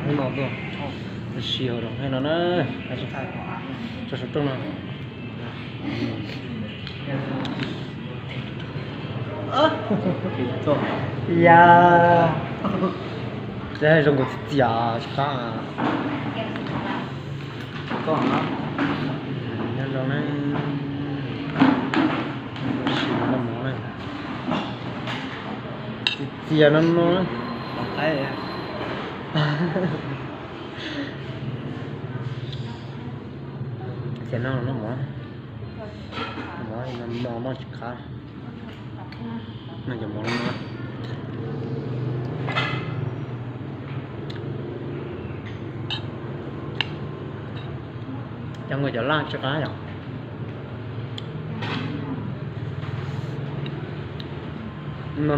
Hay màu rồi, xìu rồi hay nó nữa, cho số trung nào. Ya, đây dùng cái gì à? Cả, có hả? Nhân rồi này, xìu nó mỏ này, gì à nó cái xe nó mỏ nó cá nó giờ mỏ nó cho người chở lan cho cá rồi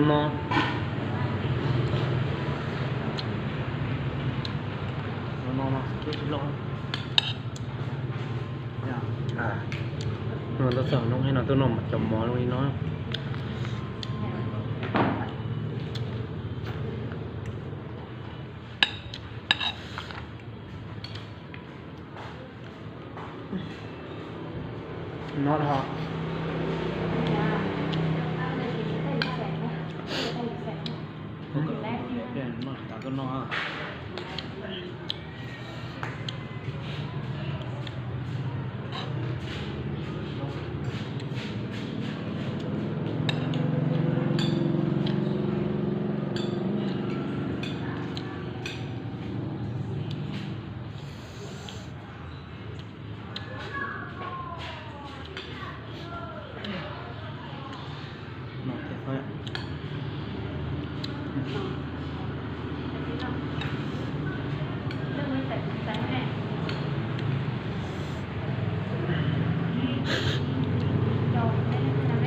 mò cái lon nó sợ nó hay là tôi nằm chồng mò luôn đi nó not hot nó tạo cái no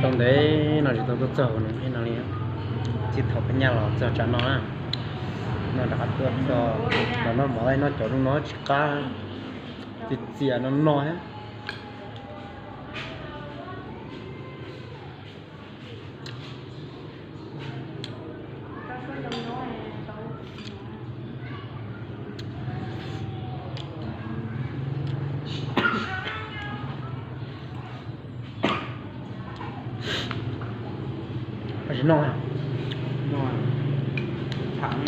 trong đấy nó chỉ tôi chờ nó hay nó liền chỉ thầu bên nhà nó chờ cho nó đã được cho nó mở nó chỗ nó chỉ cá chỉ chia nó nói hết phải nói thẳng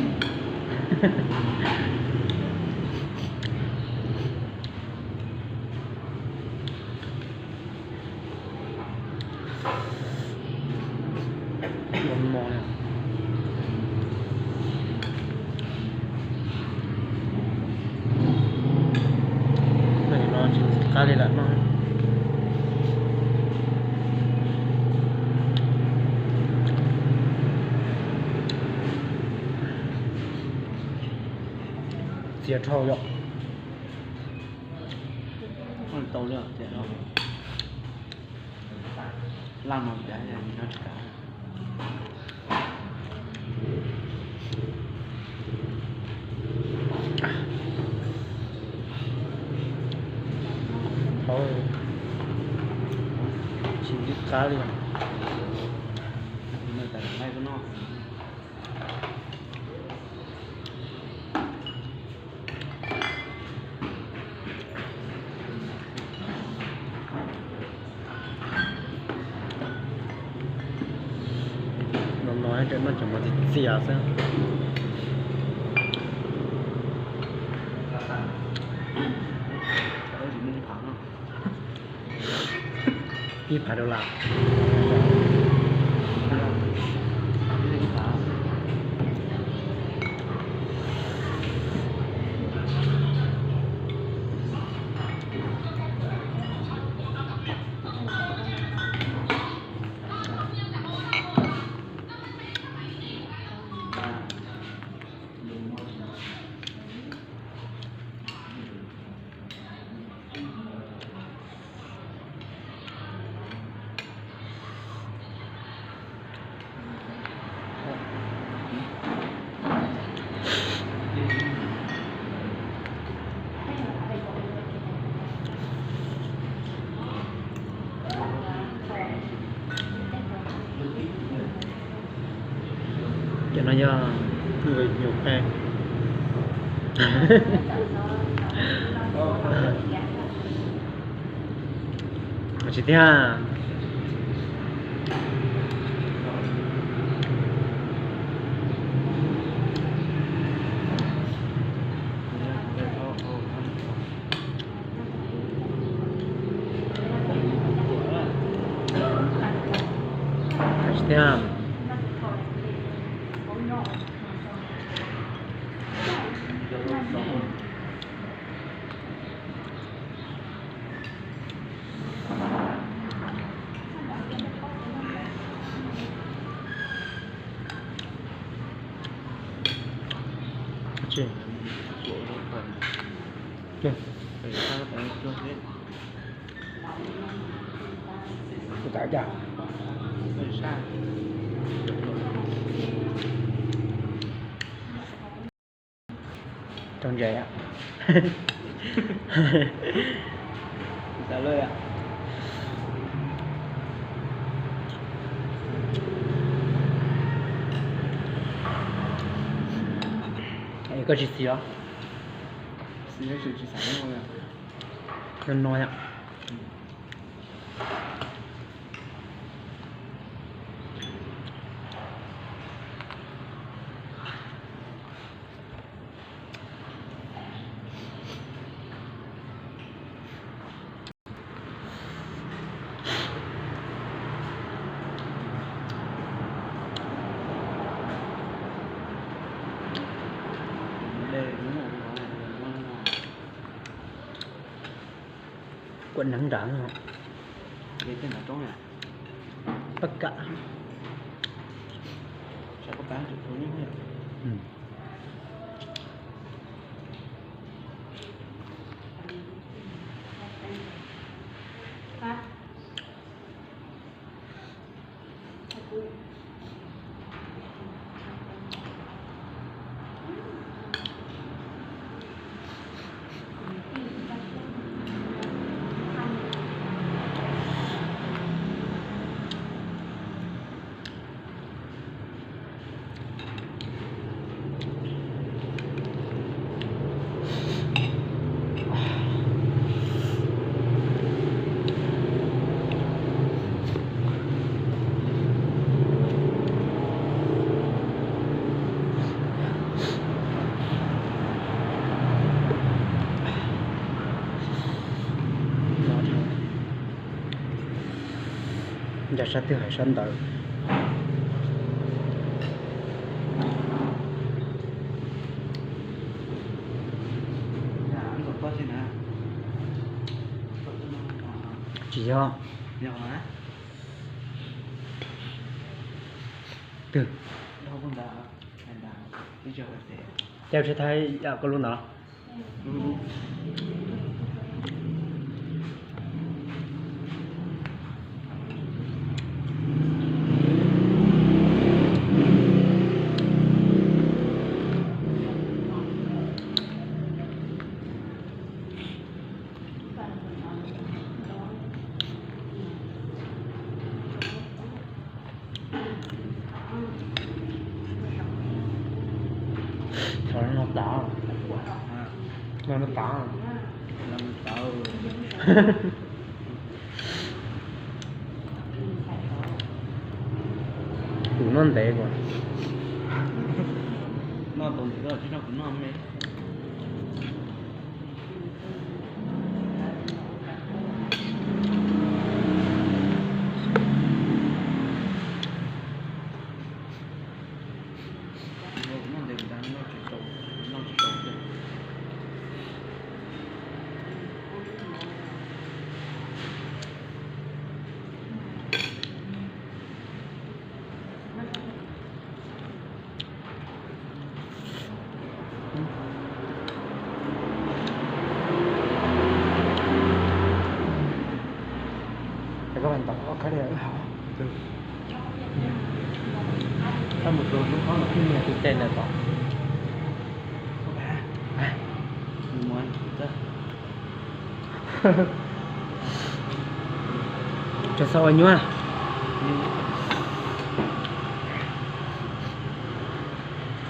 mòn này nó chỉ cá đây là nó chia trâu rồi con tàu nữa để nó làm một cái này nó cả thôi chỉ biết cá đi nơi tại đây có nó nói cho nó chẳng có gì xìa sao đi phải đâu làm cho nó do người nhiều ha. Chị thấy ha. Chị thấy ha. Chị chưa tại chào trong vậy ạ. Trả lời ạ. Có gì xíu xíu sự chỉ sáng thôi à. nên nói ạ. Quận nắng ráng không? Đây tên là trống à? Tất cả. Sao có bán được thứ nhất Ừ. Giờ sẽ tiêu hải sản tới. Chỉ do từ theo sẽ thấy có luôn đó. Thôi nó đỏ. Nó đỏ. Tụi nó tệ quá. Nó tồn tại đó chứ nó cũng non mê. Để các bạn tỏ cái này ở hảo. Sau một tuần nó có một cái nhà thực tên là tỏ. Muốn đó. Cho sau anh nhá.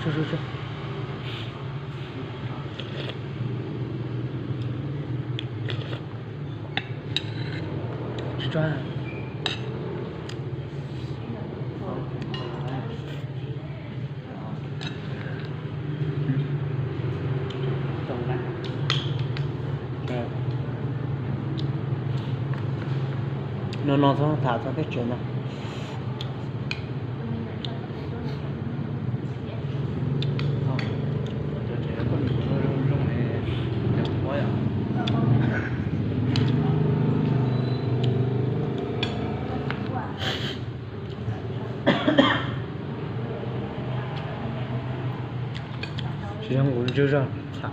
Chú. Chú à. Trông nè. Nó xong thả ra cái chuyện này. Cho trẻ con trong này đẹp quá à. Chỉ trong uống chưa ra. Thả.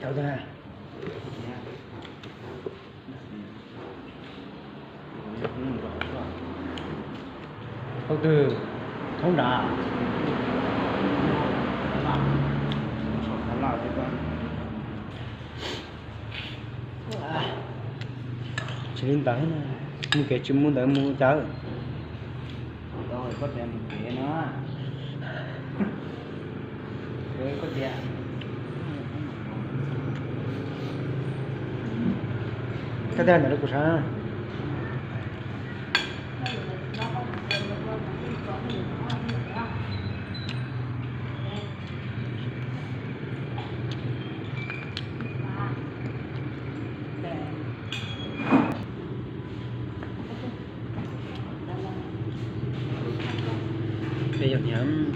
Cháu thế này. Câu từ thông đá. Chỉ lên tảng này. Mình kể chuyện muốn tới mua cháu. Rồi có tiền kể nó. Rồi có tiền. Cái đây là của sao? Bây giờ nhắm